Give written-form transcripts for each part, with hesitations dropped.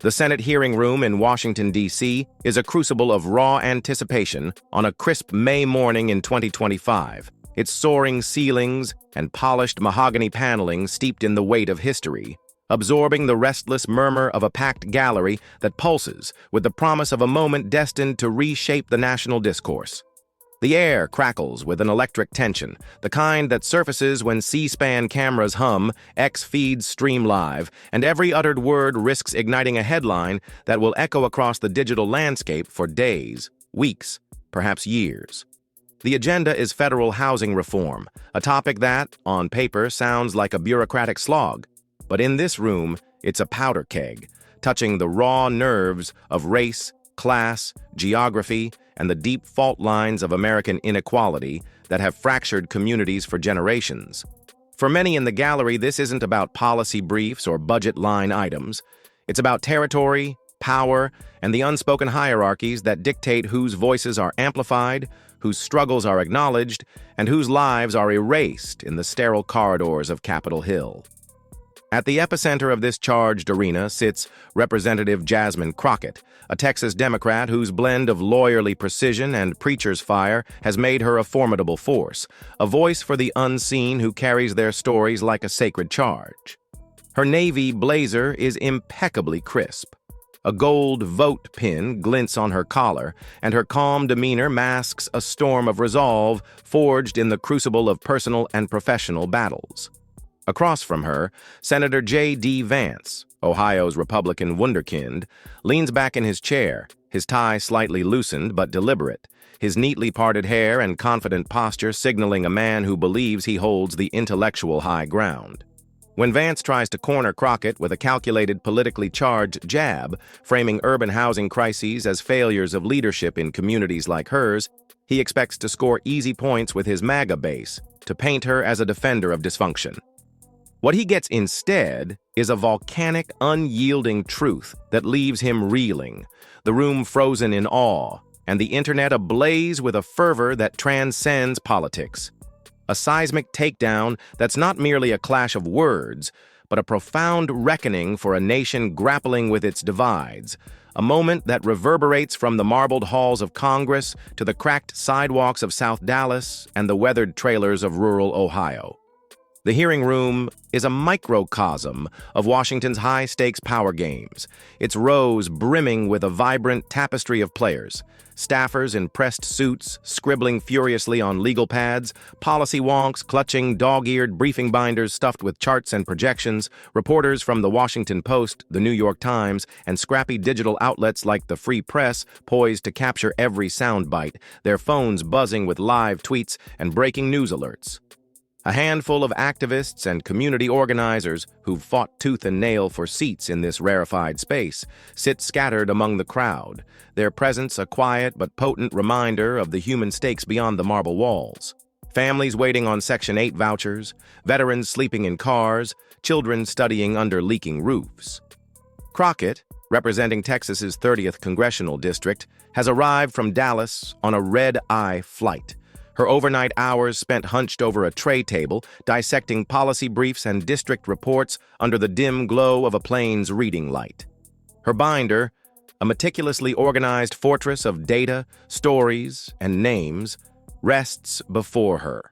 The Senate hearing room in Washington, D.C. is a crucible of raw anticipation on a crisp May morning in 2025. Its soaring ceilings and polished mahogany paneling steeped in the weight of history, absorbing the restless murmur of a packed gallery that pulses with the promise of a moment destined to reshape the national discourse. The air crackles with an electric tension, the kind that surfaces when C-SPAN cameras hum, X feeds stream live, and every uttered word risks igniting a headline that will echo across the digital landscape for days, weeks, perhaps years. The agenda is federal housing reform, a topic that, on paper, sounds like a bureaucratic slog. But in this room, it's a powder keg, touching the raw nerves of race, class, geography, and the deep fault lines of American inequality that have fractured communities for generations. For many in the gallery, this isn't about policy briefs or budget line items. It's about territory, power, and the unspoken hierarchies that dictate whose voices are amplified, whose struggles are acknowledged, and whose lives are erased in the sterile corridors of Capitol Hill. At the epicenter of this charged arena sits Representative Jasmine Crockett, a Texas Democrat whose blend of lawyerly precision and preacher's fire has made her a formidable force, a voice for the unseen who carries their stories like a sacred charge. Her navy blazer is impeccably crisp. A gold vote pin glints on her collar, and her calm demeanor masks a storm of resolve forged in the crucible of personal and professional battles. Across from her, Senator J.D. Vance, Ohio's Republican wunderkind, leans back in his chair, his tie slightly loosened but deliberate, his neatly parted hair and confident posture signaling a man who believes he holds the intellectual high ground. When Vance tries to corner Crockett with a calculated, politically charged jab, framing urban housing crises as failures of leadership in communities like hers, he expects to score easy points with his MAGA base, to paint her as a defender of dysfunction. What he gets instead is a volcanic, unyielding truth that leaves him reeling, the room frozen in awe, and the internet ablaze with a fervor that transcends politics. A seismic takedown that's not merely a clash of words, but a profound reckoning for a nation grappling with its divides, a moment that reverberates from the marbled halls of Congress to the cracked sidewalks of South Dallas and the weathered trailers of rural Ohio. The hearing room is a microcosm of Washington's high-stakes power games, its rows brimming with a vibrant tapestry of players, staffers in pressed suits scribbling furiously on legal pads, policy wonks clutching dog-eared briefing binders stuffed with charts and projections, reporters from the Washington Post, the New York Times, and scrappy digital outlets like the Free Press poised to capture every soundbite, their phones buzzing with live tweets and breaking news alerts. A handful of activists and community organizers who've fought tooth and nail for seats in this rarefied space sit scattered among the crowd, their presence a quiet but potent reminder of the human stakes beyond the marble walls. Families waiting on Section 8 vouchers, veterans sleeping in cars, children studying under leaking roofs. Crockett, representing Texas's 30th congressional district, has arrived from Dallas on a red-eye flight. Her overnight hours spent hunched over a tray table, dissecting policy briefs and district reports under the dim glow of a plane's reading light. Her binder, a meticulously organized fortress of data, stories, and names, rests before her.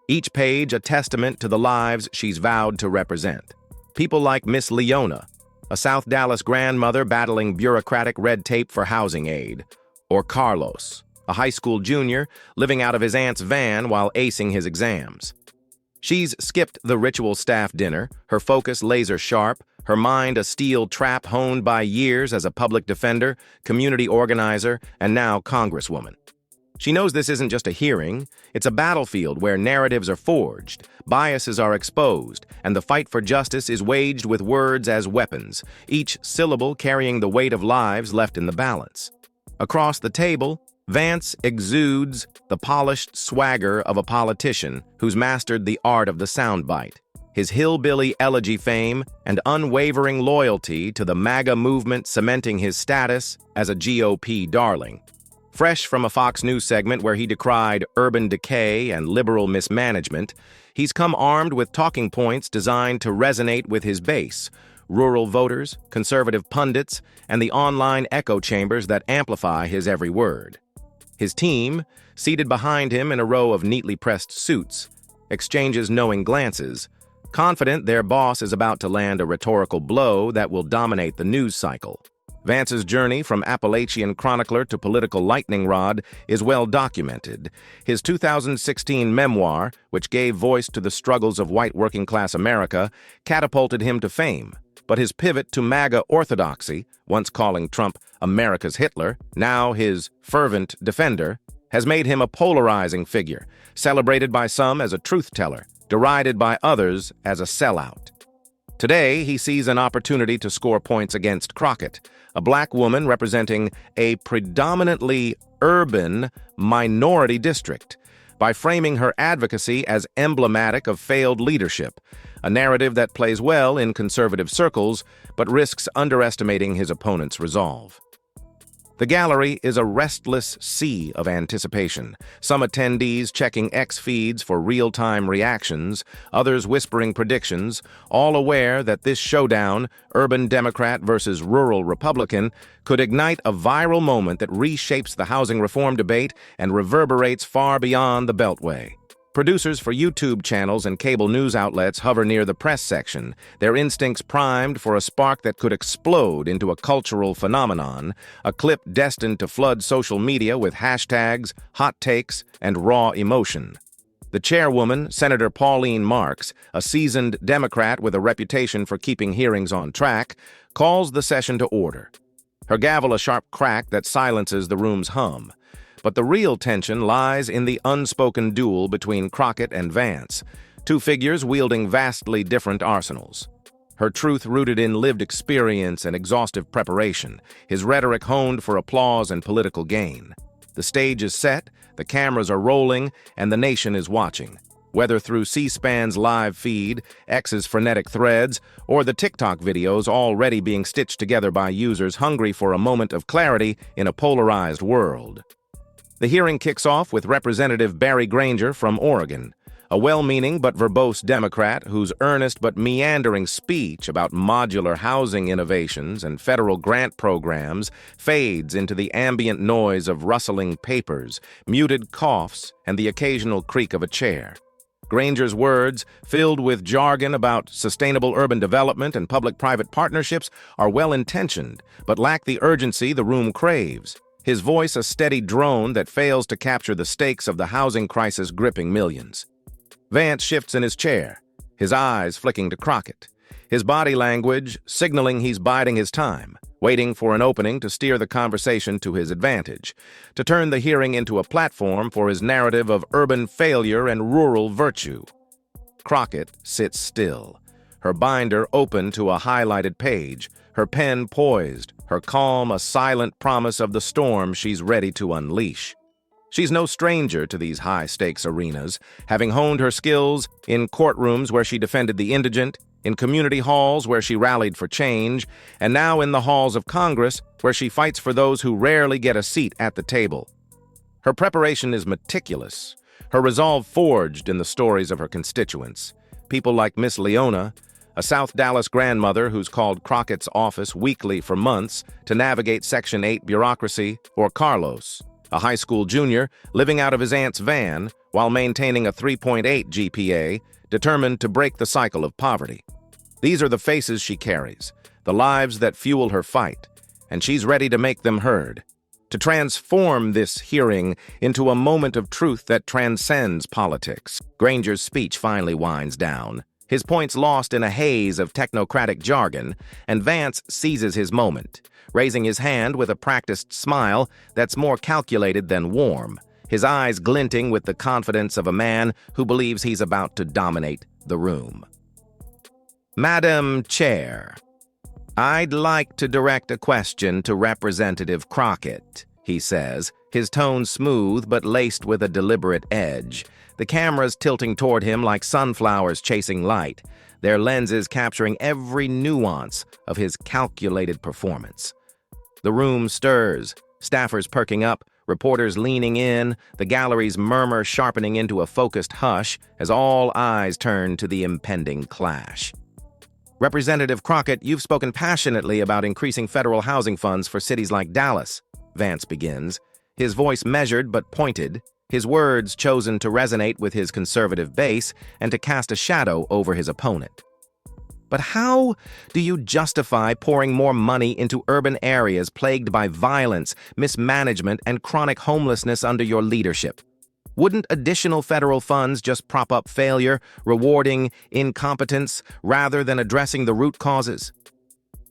Each page a testament to the lives she's vowed to represent. People like Miss Leona, a South Dallas grandmother battling bureaucratic red tape for housing aid, or Carlos, a high school junior living out of his aunt's van while acing his exams. She's skipped the ritual staff dinner, her focus laser sharp, her mind a steel trap honed by years as a public defender, community organizer, and now Congresswoman. She knows this isn't just a hearing, it's a battlefield where narratives are forged, biases are exposed, and the fight for justice is waged with words as weapons, each syllable carrying the weight of lives left in the balance. Across the table, Vance exudes the polished swagger of a politician who's mastered the art of the soundbite, his hillbilly elegy fame and unwavering loyalty to the MAGA movement cementing his status as a GOP darling. Fresh from a Fox News segment where he decried urban decay and liberal mismanagement, he's come armed with talking points designed to resonate with his base, rural voters, conservative pundits, and the online echo chambers that amplify his every word. His team, seated behind him in a row of neatly pressed suits, exchanges knowing glances, confident their boss is about to land a rhetorical blow that will dominate the news cycle. Vance's journey from Appalachian chronicler to political lightning rod is well documented. His 2016 memoir, which gave voice to the struggles of white working-class America, catapulted him to fame. But his pivot to MAGA orthodoxy, once calling Trump America's Hitler, now his fervent defender, has made him a polarizing figure, celebrated by some as a truth-teller, derided by others as a sellout. Today, he sees an opportunity to score points against Crockett, a black woman representing a predominantly urban minority district, by framing her advocacy as emblematic of failed leadership, a narrative that plays well in conservative circles but risks underestimating his opponent's resolve. The gallery is a restless sea of anticipation, some attendees checking X feeds for real-time reactions, others whispering predictions, all aware that this showdown, urban Democrat versus rural Republican, could ignite a viral moment that reshapes the housing reform debate and reverberates far beyond the Beltway. Producers for YouTube channels and cable news outlets hover near the press section, their instincts primed for a spark that could explode into a cultural phenomenon, a clip destined to flood social media with hashtags, hot takes, and raw emotion. The chairwoman, Senator Pauline Marks, a seasoned Democrat with a reputation for keeping hearings on track, calls the session to order. Her gavel a sharp crack that silences the room's hum. But the real tension lies in the unspoken duel between Crockett and Vance, two figures wielding vastly different arsenals. Her truth rooted in lived experience and exhaustive preparation, his rhetoric honed for applause and political gain. The stage is set, the cameras are rolling, and the nation is watching. Whether through C-SPAN's live feed, X's frenetic threads, or the TikTok videos already being stitched together by users hungry for a moment of clarity in a polarized world. The hearing kicks off with Representative Barry Granger from Oregon, a well-meaning but verbose Democrat whose earnest but meandering speech about modular housing innovations and federal grant programs fades into the ambient noise of rustling papers, muted coughs, and the occasional creak of a chair. Granger's words, filled with jargon about sustainable urban development and public-private partnerships, are well-intentioned, but lack the urgency the room craves. His voice a steady drone that fails to capture the stakes of the housing crisis gripping millions. Vance shifts in his chair, his eyes flicking to Crockett, his body language signaling he's biding his time, waiting for an opening to steer the conversation to his advantage, to turn the hearing into a platform for his narrative of urban failure and rural virtue. Crockett sits still, her binder open to a highlighted page, her pen poised, her calm a silent promise of the storm she's ready to unleash. She's no stranger to these high-stakes arenas, having honed her skills in courtrooms where she defended the indigent, in community halls where she rallied for change, and now in the halls of Congress where she fights for those who rarely get a seat at the table. Her preparation is meticulous, her resolve forged in the stories of her constituents. People like Miss Leona, a South Dallas grandmother who's called Crockett's office weekly for months to navigate Section 8 bureaucracy, or Carlos, a high school junior living out of his aunt's van while maintaining a 3.8 GPA, determined to break the cycle of poverty. These are the faces she carries, the lives that fuel her fight, and she's ready to make them heard, to transform this hearing into a moment of truth that transcends politics. Granger's speech finally winds down, his points lost in a haze of technocratic jargon, and Vance seizes his moment, raising his hand with a practiced smile that's more calculated than warm, his eyes glinting with the confidence of a man who believes he's about to dominate the room. Madam Chair, I'd like to direct a question to Representative Crockett, he says, his tone smooth but laced with a deliberate edge. The cameras tilting toward him like sunflowers chasing light, their lenses capturing every nuance of his calculated performance. The room stirs, staffers perking up, reporters leaning in, the gallery's murmur sharpening into a focused hush as all eyes turn to the impending clash. Representative Crockett, you've spoken passionately about increasing federal housing funds for cities like Dallas, Vance begins, his voice measured but pointed, his words chosen to resonate with his conservative base and to cast a shadow over his opponent. But how do you justify pouring more money into urban areas plagued by violence, mismanagement, and chronic homelessness under your leadership? Wouldn't additional federal funds just prop up failure, rewarding incompetence, rather than addressing the root causes?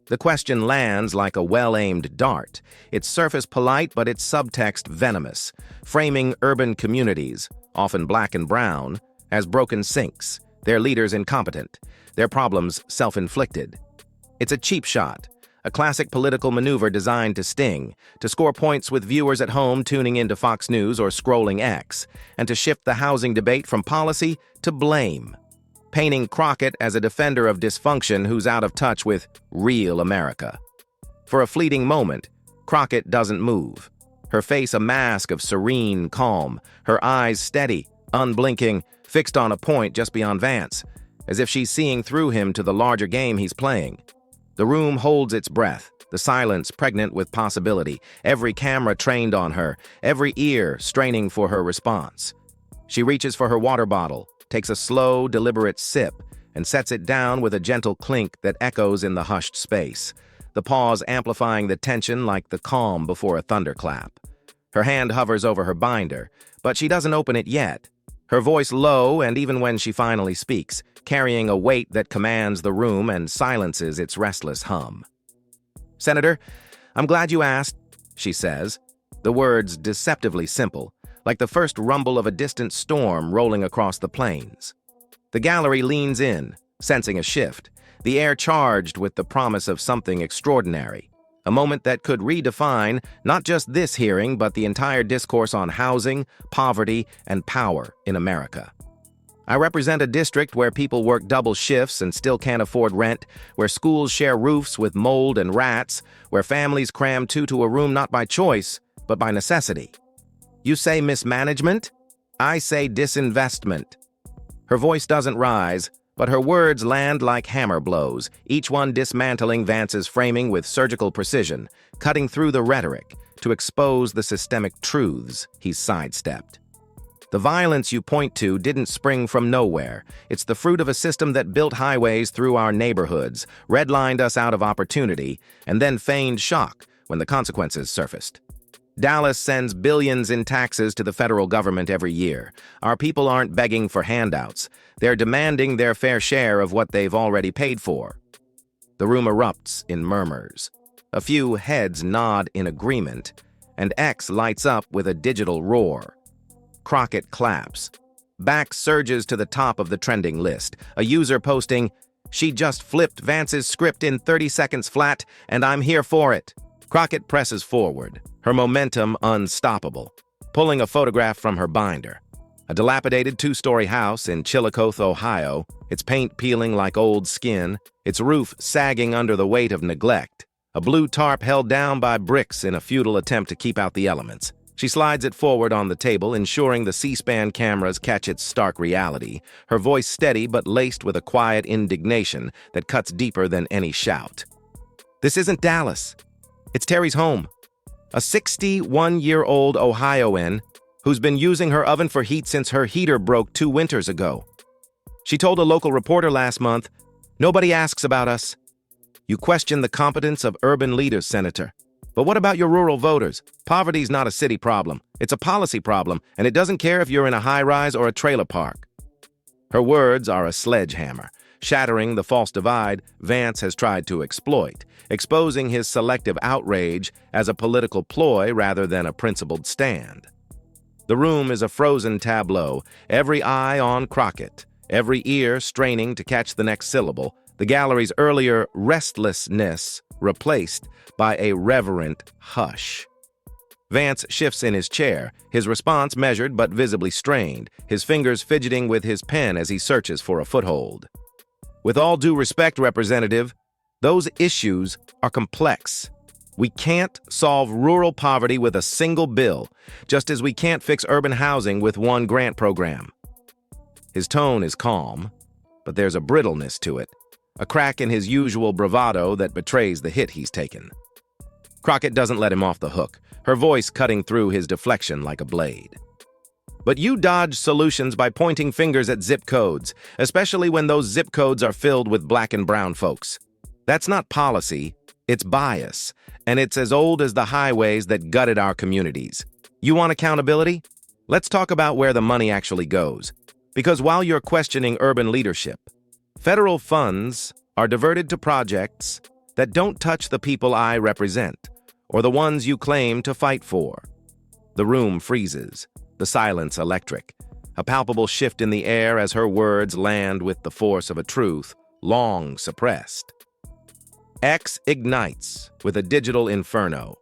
The question lands like a well-aimed dart, its surface polite but its subtext venomous, framing urban communities, often black and brown, as broken sinks, their leaders incompetent, their problems self-inflicted. It's a cheap shot, a classic political maneuver designed to sting, to score points with viewers at home tuning into Fox News or scrolling X, and to shift the housing debate from policy to blame, painting Crockett as a defender of dysfunction who's out of touch with real America. For a fleeting moment, Crockett doesn't move, her face a mask of serene calm, her eyes steady, unblinking, fixed on a point just beyond Vance, as if she's seeing through him to the larger game he's playing. The room holds its breath, the silence pregnant with possibility, every camera trained on her, every ear straining for her response. She reaches for her water bottle, takes a slow, deliberate sip, and sets it down with a gentle clink that echoes in the hushed space, the pause amplifying the tension like the calm before a thunderclap. Her hand hovers over her binder, but she doesn't open it yet, her voice low, and even when she finally speaks, carrying a weight that commands the room and silences its restless hum. "Senator, I'm glad you asked," she says, the words deceptively simple, like the first rumble of a distant storm rolling across the plains. The gallery leans in, sensing a shift, the air charged with the promise of something extraordinary, a moment that could redefine not just this hearing but the entire discourse on housing, poverty, and power in America. "I represent a district where people work double shifts and still can't afford rent, where schools share roofs with mold and rats, where families cram two to a room not by choice, but by necessity. You say mismanagement? I say disinvestment." Her voice doesn't rise, but her words land like hammer blows, each one dismantling Vance's framing with surgical precision, cutting through the rhetoric to expose the systemic truths he's sidestepped. The violence you point to didn't spring from nowhere. It's the fruit of a system that built highways through our neighborhoods, redlined us out of opportunity, and then feigned shock when the consequences surfaced. Dallas sends billions in taxes to the federal government every year. Our people aren't begging for handouts. They're demanding their fair share of what they've already paid for. The room erupts in murmurs. A few heads nod in agreement, and X lights up with a digital roar. Crockett claps. Back surges to the top of the trending list, a user posting, "She just flipped Vance's script in 30 seconds flat, and I'm here for it." Crockett presses forward, her momentum unstoppable, pulling a photograph from her binder. A dilapidated two-story house in Chillicothe, Ohio, its paint peeling like old skin, its roof sagging under the weight of neglect, a blue tarp held down by bricks in a futile attempt to keep out the elements. She slides it forward on the table, ensuring the C-SPAN cameras catch its stark reality, her voice steady but laced with a quiet indignation that cuts deeper than any shout. "This isn't Dallas. It's Terry's home. A 61-year-old Ohioan who's been using her oven for heat since her heater broke 2 winters ago. She told a local reporter last month, 'Nobody asks about us.' You question the competence of urban leaders, Senator. But what about your rural voters? Poverty's not a city problem. It's a policy problem, and it doesn't care if you're in a high-rise or a trailer park." Her words are a sledgehammer, shattering the false divide Vance has tried to exploit, exposing his selective outrage as a political ploy rather than a principled stand. The room is a frozen tableau, every eye on Crockett, every ear straining to catch the next syllable, the gallery's earlier restlessness replaced by a reverent hush. Vance shifts in his chair, his response measured but visibly strained, his fingers fidgeting with his pen as he searches for a foothold. "With all due respect, Representative, those issues are complex. We can't solve rural poverty with a single bill, just as we can't fix urban housing with one grant program." His tone is calm, but there's a brittleness to it, a crack in his usual bravado that betrays the hit he's taken. Crockett doesn't let him off the hook, her voice cutting through his deflection like a blade. But you dodge solutions by pointing fingers at zip codes, especially when those zip codes are filled with black and brown folks. That's not policy, it's bias, and it's as old as the highways that gutted our communities. You want accountability? Let's talk about where the money actually goes. Because while you're questioning urban leadership, federal funds are diverted to projects that don't touch the people I represent, or the ones you claim to fight for. The room freezes, the silence electric, a palpable shift in the air as her words land with the force of a truth long suppressed. X ignites with a digital inferno.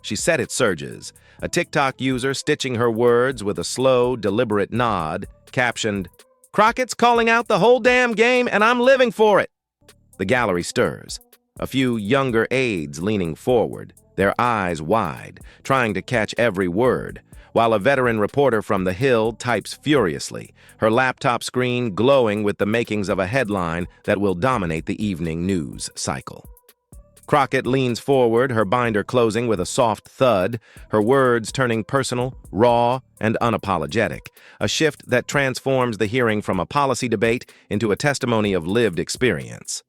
She said it surges, a TikTok user stitching her words with a slow, deliberate nod, captioned, "Crockett's calling out the whole damn game and I'm living for it." The gallery stirs, a few younger aides leaning forward, their eyes wide, trying to catch every word, while a veteran reporter from the Hill types furiously, her laptop screen glowing with the makings of a headline that will dominate the evening news cycle. Crockett leans forward, her binder closing with a soft thud, her words turning personal, raw, and unapologetic, a shift that transforms the hearing from a policy debate into a testimony of lived experience.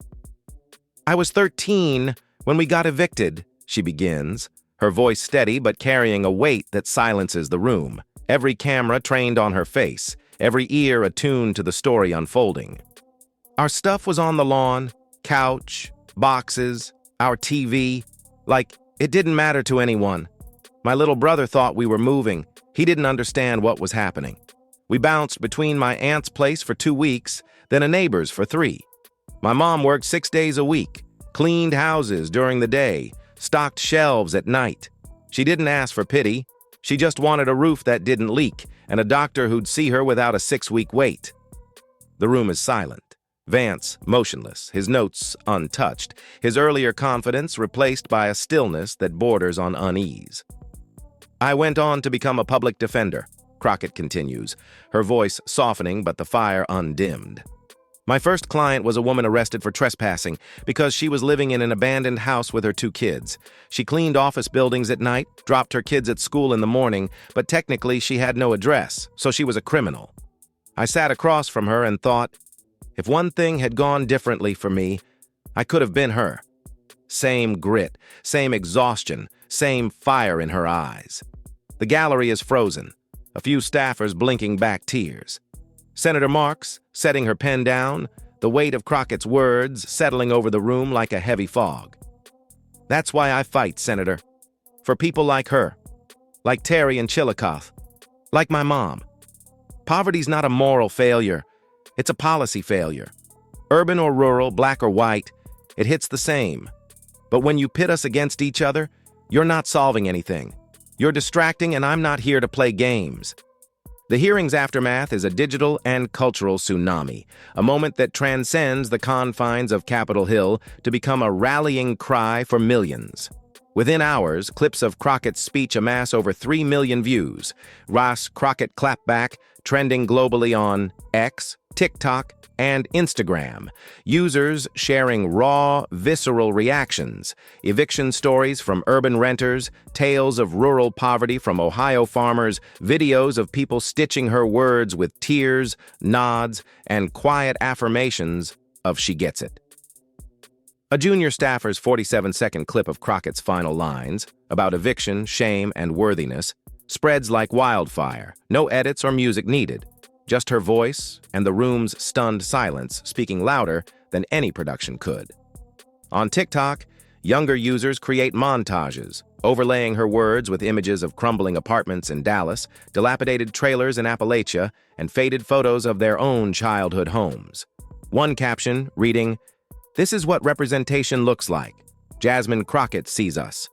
"I was 13 when we got evicted," she begins, her voice steady but carrying a weight that silences the room, every camera trained on her face, every ear attuned to the story unfolding. "Our stuff was on the lawn, couch, boxes, our TV, like it didn't matter to anyone. My little brother thought we were moving. He didn't understand what was happening. We bounced between my aunt's place for 2 weeks, then a neighbor's for 3. My mom worked 6 days a week, cleaned houses during the day, stocked shelves at night. She didn't ask for pity. She just wanted a roof that didn't leak and a doctor who'd see her without a 6-week wait." The room is silent. Vance, motionless, his notes untouched, his earlier confidence replaced by a stillness that borders on unease. "I went on to become a public defender," Crockett continues, her voice softening but the fire undimmed. "My first client was a woman arrested for trespassing because she was living in an abandoned house with her 2 kids. She cleaned office buildings at night, dropped her kids at school in the morning, but technically she had no address, so she was a criminal. I sat across from her and thought, if one thing had gone differently for me, I could have been her. Same grit, same exhaustion, same fire in her eyes." The gallery is frozen, a few staffers blinking back tears. Senator Marks, setting her pen down, the weight of Crockett's words settling over the room like a heavy fog. "That's why I fight, Senator. For people like her, like Terry and Chillicothe, like my mom. Poverty's not a moral failure. It's a policy failure. Urban or rural, black or white, it hits the same. But when you pit us against each other, you're not solving anything. You're distracting, and I'm not here to play games." The hearing's aftermath is a digital and cultural tsunami, a moment that transcends the confines of Capitol Hill to become a rallying cry for millions. Within hours, clips of Crockett's speech amass over 3 million views. Ross Crockett Clapback trending globally on X, TikTok, and Instagram. Users sharing raw, visceral reactions, eviction stories from urban renters, tales of rural poverty from Ohio farmers, videos of people stitching her words with tears, nods, and quiet affirmations of "she gets it." A junior staffer's 47-second clip of Crockett's final lines, about eviction, shame, and worthiness, spreads like wildfire, no edits or music needed. Just her voice and the room's stunned silence speaking louder than any production could. On TikTok, younger users create montages, overlaying her words with images of crumbling apartments in Dallas, dilapidated trailers in Appalachia, and faded photos of their own childhood homes. One caption reading, "This is what representation looks like. Jasmine Crockett sees us."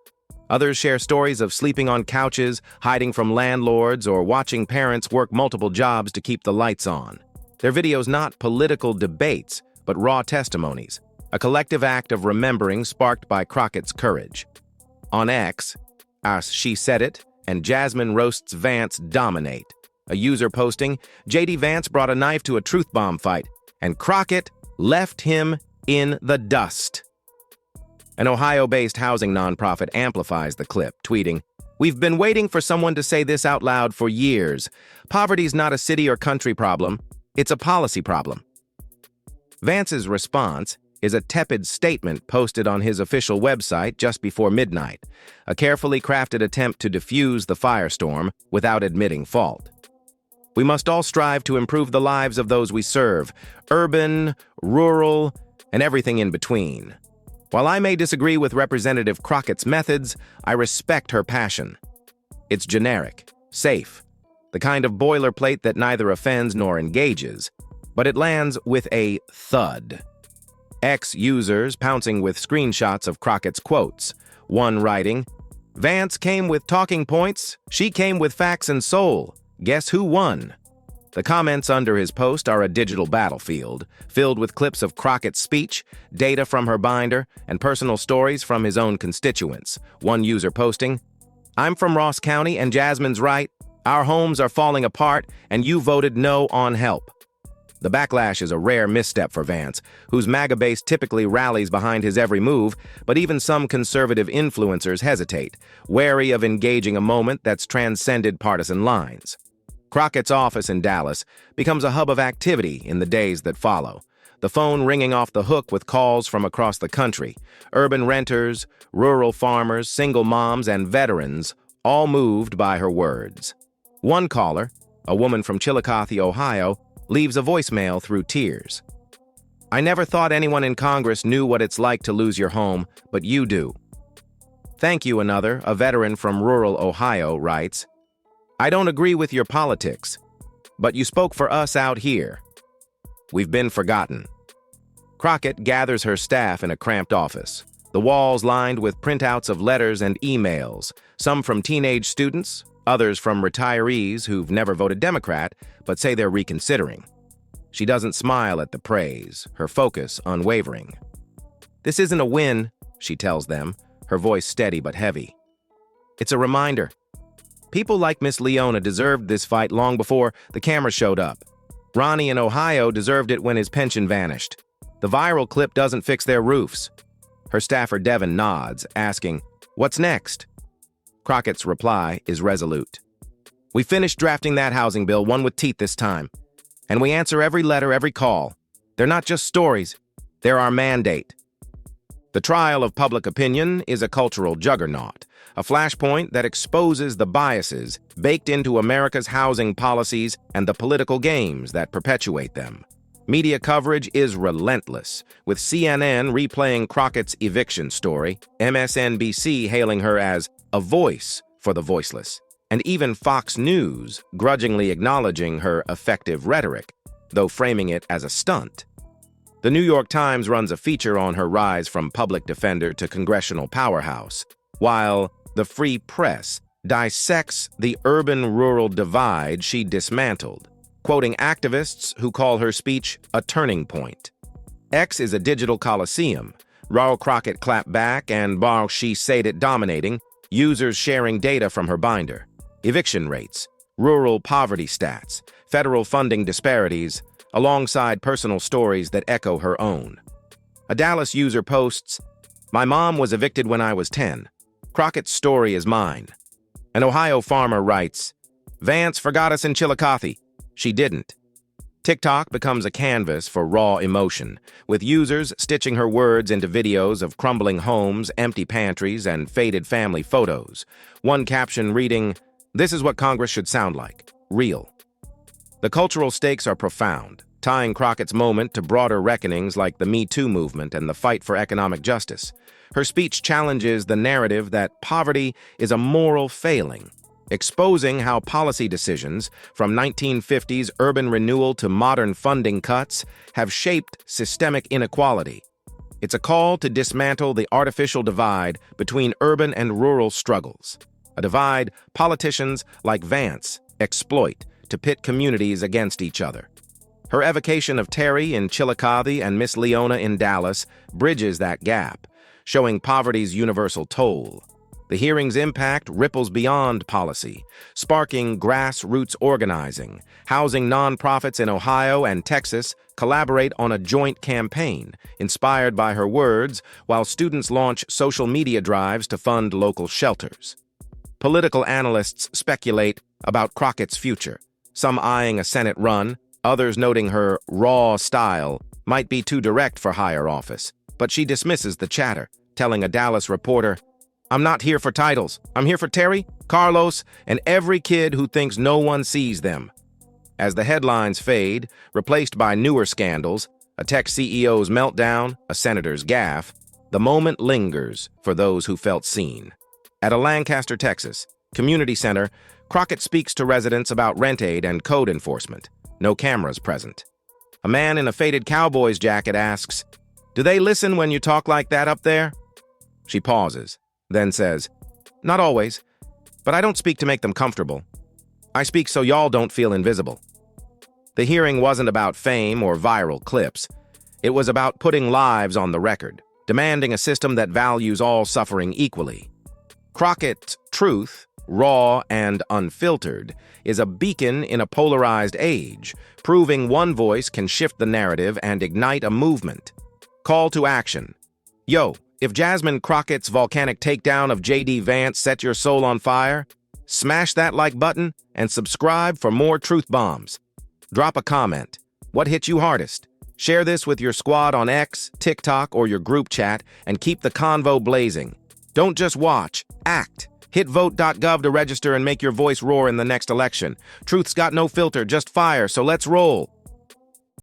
Others share stories of sleeping on couches, hiding from landlords, or watching parents work multiple jobs to keep the lights on. Their videos not political debates, but raw testimonies, a collective act of remembering sparked by Crockett's courage. On X, as "she said it" and "Jasmine roasts Vance" dominate. A user posting, "JD Vance brought a knife to a truth bomb fight, and Crockett left him in the dust. An Ohio-based housing nonprofit amplifies the clip, tweeting, "We've been waiting for someone to say this out loud for years. Poverty's not a city or country problem, it's a policy problem." Vance's response is a tepid statement posted on his official website just before midnight, a carefully crafted attempt to diffuse the firestorm without admitting fault. "We must all strive to improve the lives of those we serve, urban, rural, and everything in between. While I may disagree with Representative Crockett's methods, I respect her passion. It's generic, safe, the kind of boilerplate that neither offends nor engages, but it lands with a thud." Ex-users pouncing with screenshots of Crockett's quotes, one writing, "Vance came with talking points, she came with facts and soul. Guess who won?" The comments under his post are a digital battlefield, filled with clips of Crockett's speech, data from her binder, and personal stories from his own constituents. One user posting, "I'm from Ross County and Jasmine's right. Our homes are falling apart and you voted no on help." The backlash is a rare misstep for Vance, whose MAGA base typically rallies behind his every move, but even some conservative influencers hesitate, wary of engaging a moment that's transcended partisan lines. Crockett's office in Dallas becomes a hub of activity in the days that follow, the phone ringing off the hook with calls from across the country, urban renters, rural farmers, single moms, and veterans, all moved by her words. One caller, a woman from Chillicothe, Ohio, leaves a voicemail through tears. "I never thought anyone in Congress knew what it's like to lose your home, but you do." "Thank you," another, a veteran from rural Ohio, writes, "I don't agree with your politics, but you spoke for us out here. We've been forgotten." Crockett gathers her staff in a cramped office, the walls lined with printouts of letters and emails, some from teenage students, others from retirees who've never voted Democrat but say they're reconsidering. She doesn't smile at the praise, her focus unwavering. "This isn't a win," she tells them, her voice steady but heavy. "It's a reminder. People like Miss Leona deserved this fight long before the camera showed up. Ronnie in Ohio deserved it when his pension vanished. The viral clip doesn't fix their roofs." Her staffer Devin nods, asking, "What's next?" Crockett's reply is resolute. "We finished drafting that housing bill, one with teeth this time. And we answer every letter, every call. They're not just stories, they're our mandate." The trial of public opinion is a cultural juggernaut, a flashpoint that exposes the biases baked into America's housing policies and the political games that perpetuate them. Media coverage is relentless, with CNN replaying Crockett's eviction story, MSNBC hailing her as a voice for the voiceless, and even Fox News grudgingly acknowledging her effective rhetoric, though framing it as a stunt. The New York Times runs a feature on her rise from public defender to congressional powerhouse, while the Free Press dissects the urban-rural divide she dismantled, quoting activists who call her speech a turning point. X is a digital coliseum, raw Crockett Clapback and bar she said it dominating, users sharing data from her binder, eviction rates, rural poverty stats, federal funding disparities, alongside personal stories that echo her own. A Dallas user posts, "My mom was evicted when I was 10. Crockett's story is mine." An Ohio farmer writes, "Vance forgot us in Chillicothe. She didn't." TikTok becomes a canvas for raw emotion, with users stitching her words into videos of crumbling homes, empty pantries, and faded family photos. One caption reading, "This is what Congress should sound like. Real." The cultural stakes are profound, tying Crockett's moment to broader reckonings like the Me Too movement and the fight for economic justice. Her speech challenges the narrative that poverty is a moral failing, exposing how policy decisions, from 1950s urban renewal to modern funding cuts, have shaped systemic inequality. It's a call to dismantle the artificial divide between urban and rural struggles, a divide politicians like Vance exploit to pit communities against each other. Her evocation of Terry in Chillicothe and Miss Leona in Dallas bridges that gap, showing poverty's universal toll. The hearing's impact ripples beyond policy, sparking grassroots organizing, housing nonprofits in Ohio and Texas collaborate on a joint campaign, inspired by her words, while students launch social media drives to fund local shelters. Political analysts speculate about Crockett's future, some eyeing a Senate run, others noting her raw style might be too direct for higher office, but she dismisses the chatter, telling a Dallas reporter, "I'm not here for titles. I'm here for Terry, Carlos, and every kid who thinks no one sees them." As the headlines fade, replaced by newer scandals, a tech CEO's meltdown, a senator's gaffe, the moment lingers for those who felt seen. At a Lancaster, Texas, community center, Crockett speaks to residents about rent aid and code enforcement. No cameras present. A man in a faded cowboy's jacket asks, "Do they listen when you talk like that up there?" She pauses, then says, "Not always, but I don't speak to make them comfortable. I speak so y'all don't feel invisible." The hearing wasn't about fame or viral clips. It was about putting lives on the record, demanding a system that values all suffering equally. Crockett's truth, raw and unfiltered, is a beacon in a polarized age, proving one voice can shift the narrative and ignite a movement. Call to action. Yo, if Jasmine Crockett's volcanic takedown of JD Vance set your soul on fire, smash that like button and subscribe for more truth bombs. Drop a comment. What hit you hardest? Share this with your squad on X, TikTok, or your group chat and keep the convo blazing. Don't just watch, act. Hit vote.gov to register and make your voice roar in the next election. Truth's got no filter, just fire, so let's roll.